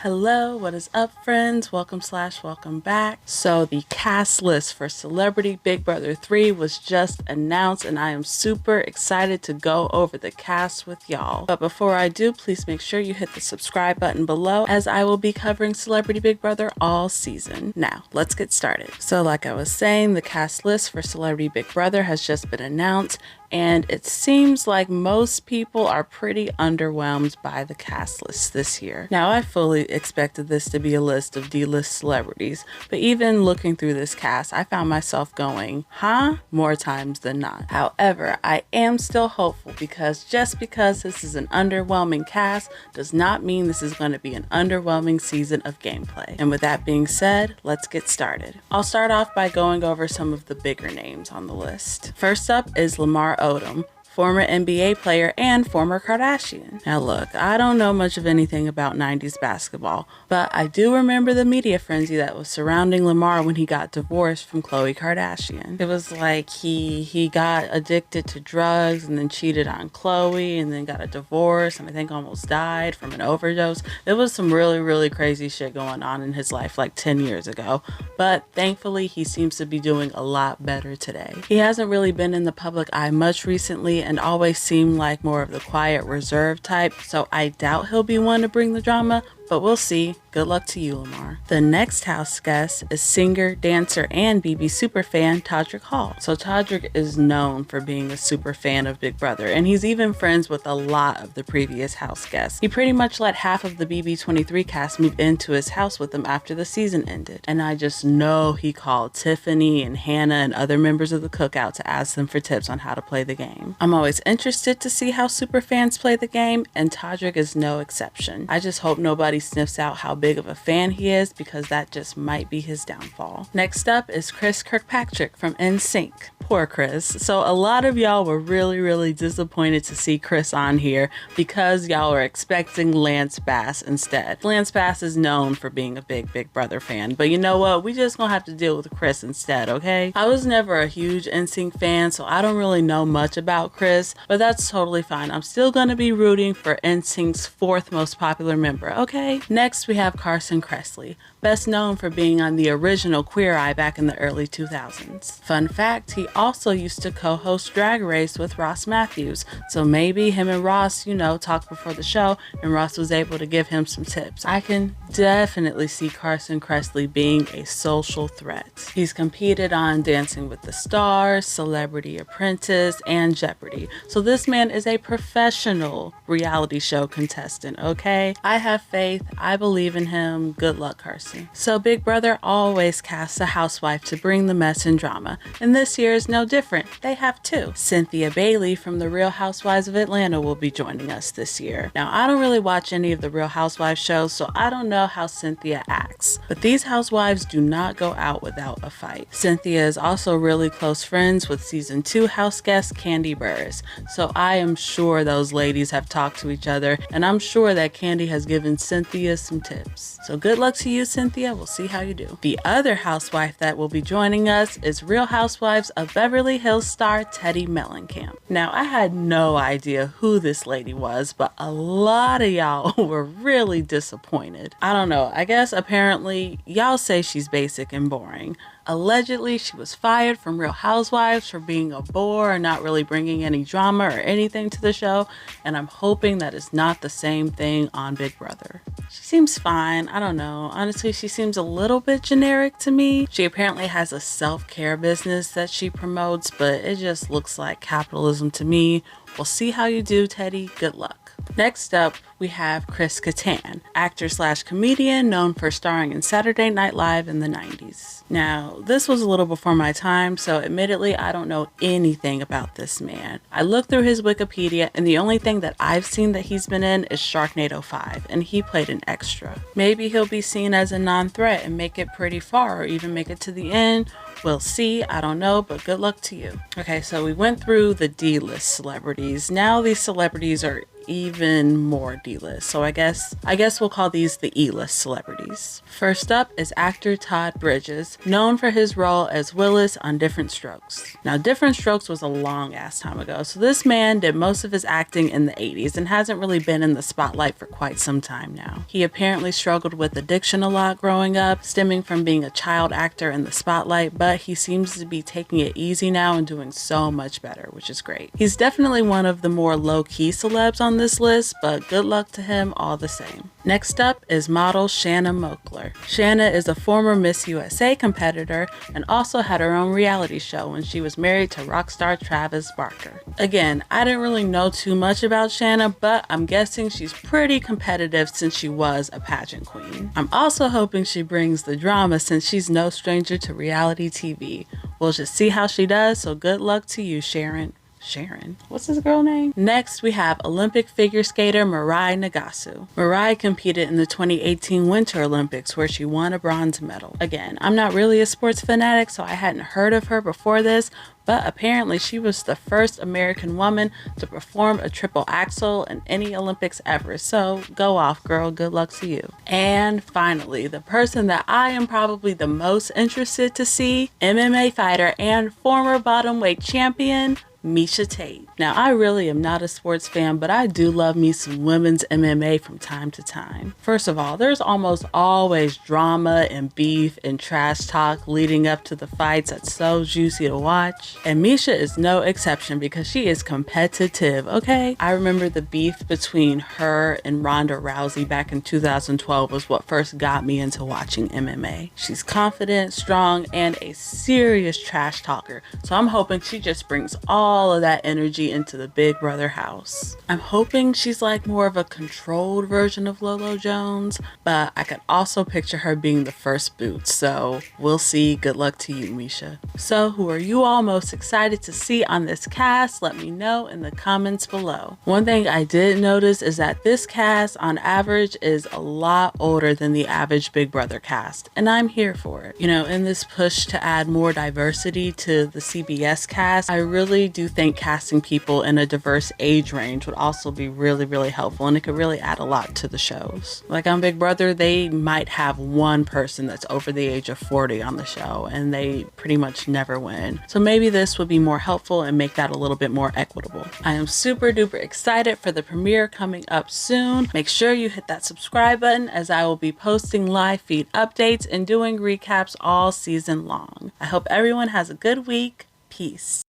Hello, what is up, friends? Welcome back. So the cast list for Celebrity Big Brother 3 was just announced, and I am super excited to go over the cast with y'all. But before I do, please make sure you hit the subscribe button below, as I will be covering Celebrity Big Brother all season. Now, let's get started. So like I was saying, the cast list for Celebrity Big Brother has just been announced, and it seems like most people are pretty underwhelmed by the cast list this year. Now, I fully expected this to be a list of D-list celebrities, but even looking through this cast, I found myself going, huh? More times than not. However, I am still hopeful, because just because this is an underwhelming cast does not mean this is going to be an underwhelming season of gameplay. And with that being said, let's get started. I'll start off by going over some of the bigger names on the list. First up is Lamar Odom, former NBA player and former Kardashian. Now look, I don't know much of anything about 90s basketball, but I do remember the media frenzy that was surrounding Lamar when he got divorced from Khloe Kardashian. It was like he got addicted to drugs and then cheated on Khloe and then got a divorce and I think almost died from an overdose. There was some really crazy shit going on in his life like 10 years ago, but thankfully he seems to be doing a lot better today. He hasn't really been in the public eye much recently and always seemed like more of the quiet, reserved type, so I doubt he'll be one to bring the drama, but we'll see. Good luck to you, Lamar. The next house guest is singer, dancer, and BB superfan Todrick Hall. So Todrick is known for being a super fan of Big Brother, and he's even friends with a lot of the previous house guests. He pretty much let half of the BB23 cast move into his house with him after the season ended. And I just know he called Tiffany and Hannah and other members of the cookout to ask them for tips on how to play the game. I'm always interested to see how super fans play the game, and Todrick is no exception. I just hope nobody sniffs out how big of a fan he is, because that just might be his downfall. Next up is Kirkpatrick from NSYNC. Poor Chris. So a lot of y'all were really disappointed to see Chris on here because y'all are expecting Lance Bass instead. Lance Bass is known for being a Big Brother fan, but you know what? We just gonna have to deal with Chris instead, okay? I was never a huge NSYNC fan, so I don't really know much about Chris, but that's totally fine. I'm still gonna be rooting for NSYNC's fourth most popular member, okay? Next, we have Carson Kressley, best known for being on the original Queer Eye back in the early 2000s. Fun fact, he also used to co-host Drag Race with Ross Matthews, so maybe him and Ross, talked before the show and Ross was able to give him some tips. I can definitely see Carson Kressley being a social threat. He's competed on Dancing with the Stars, Celebrity Apprentice, and Jeopardy, so this man is a professional reality show contestant, okay? I have faith, I believe in him. Good luck, Carson. So Big Brother always casts a housewife to bring the mess and drama, and this year is no different. They have two. Cynthia Bailey from The Real Housewives of Atlanta will be joining us this year. Now, I don't really watch any of the Real Housewives shows, so I don't know how Cynthia acts, but these housewives do not go out without a fight. Cynthia is also really close friends with season 2 house guest Kandi Burruss, so I am sure those ladies have talked to each other, and I'm sure that Kandi has given Cynthia some tips. So good luck to you, Cynthia. We'll see how you do. The other housewife that will be joining us is Real Housewives of Beverly Hills star Teddi Mellencamp. Now, I had no idea who this lady was, but a lot of y'all were really disappointed. I don't know, I guess apparently y'all say she's basic and boring. Allegedly, she was fired from Real Housewives for being a bore and not really bringing any drama or anything to the show, and I'm hoping that it's not the same thing on Big Brother. She seems fine. I don't know. Honestly, she seems a little bit generic to me. She apparently has a self-care business that she promotes, but it just looks like capitalism to me. We'll see how you do, Teddi. Good luck. Next up, we have Kattan, actor/comedian known for starring in Saturday Night Live in the 90s. Now, this was a little before my time, so admittedly, I don't know anything about this man. I looked through his Wikipedia, and the only thing that I've seen that he's been in is Sharknado 5, and he played an extra. Maybe he'll be seen as a non-threat and make it pretty far, or even make it to the end. We'll see. I don't know, but good luck to you. Okay, so we went through the D-list celebrities. Now these celebrities are even more D-list. So I guess we'll call these the E-list celebrities. First up is actor Todd Bridges, known for his role as Willis on Different Strokes. Now, Different Strokes was a long ass time ago, so this man did most of his acting in the 80s and hasn't really been in the spotlight for quite some time now. He apparently struggled with addiction a lot growing up, stemming from being a child actor in the spotlight, but he seems to be taking it easy now and doing so much better, which is great. He's definitely one of the more low-key celebs on this list, but good luck to him all the same. Next up is model Shanna Moakler. Shanna is a former Miss USA competitor and also had her own reality show when she was married to rock star Travis Barker. Again, I didn't really know too much about Shanna, but I'm guessing she's pretty competitive since she was a pageant queen. I'm also hoping she brings the drama since she's no stranger to reality TV. We'll just see how she does, so good luck to you, Sharon. What's this girl name? Next, we have Olympic figure skater Mariah Nagasu. Mariah competed in the 2018 Winter Olympics where she won a bronze medal. Again, I'm not really a sports fanatic, so I hadn't heard of her before this, but apparently she was the first American woman to perform a triple axel in any Olympics ever. So go off, girl. Good luck to you. And finally, the person that I am probably the most interested to see, MMA fighter and former bottomweight champion, Miesha Tate. Now, I really am not a sports fan, but I do love me some women's MMA from time to time. First of all, there's almost always drama and beef and trash talk leading up to the fights that's so juicy to watch. And Miesha is no exception because she is competitive, okay? I remember the beef between her and Ronda Rousey back in 2012 was what first got me into watching MMA. She's confident, strong, and a serious trash talker. So I'm hoping she just brings all of that energy into the Big Brother house. I'm hoping she's like more of a controlled version of Lolo Jones, but I could also picture her being the first boot. So we'll see. Good luck to you, Miesha. So who are you all most excited to see on this cast? Let me know in the comments below. One thing I did notice is that this cast on average is a lot older than the average Big Brother cast, and I'm here for it. You know, in this push to add more diversity to the CBS cast, I really do think casting people in a diverse age range would also be really helpful, and it could really add a lot to the shows. Like on Big Brother, they might have one person that's over the age of 40 on the show, and they pretty much never win. So maybe this would be more helpful and make that a little bit more equitable. I am super duper excited for the premiere coming up soon. Make sure you hit that subscribe button as I will be posting live feed updates and doing recaps all season long. I hope everyone has a good week. Peace.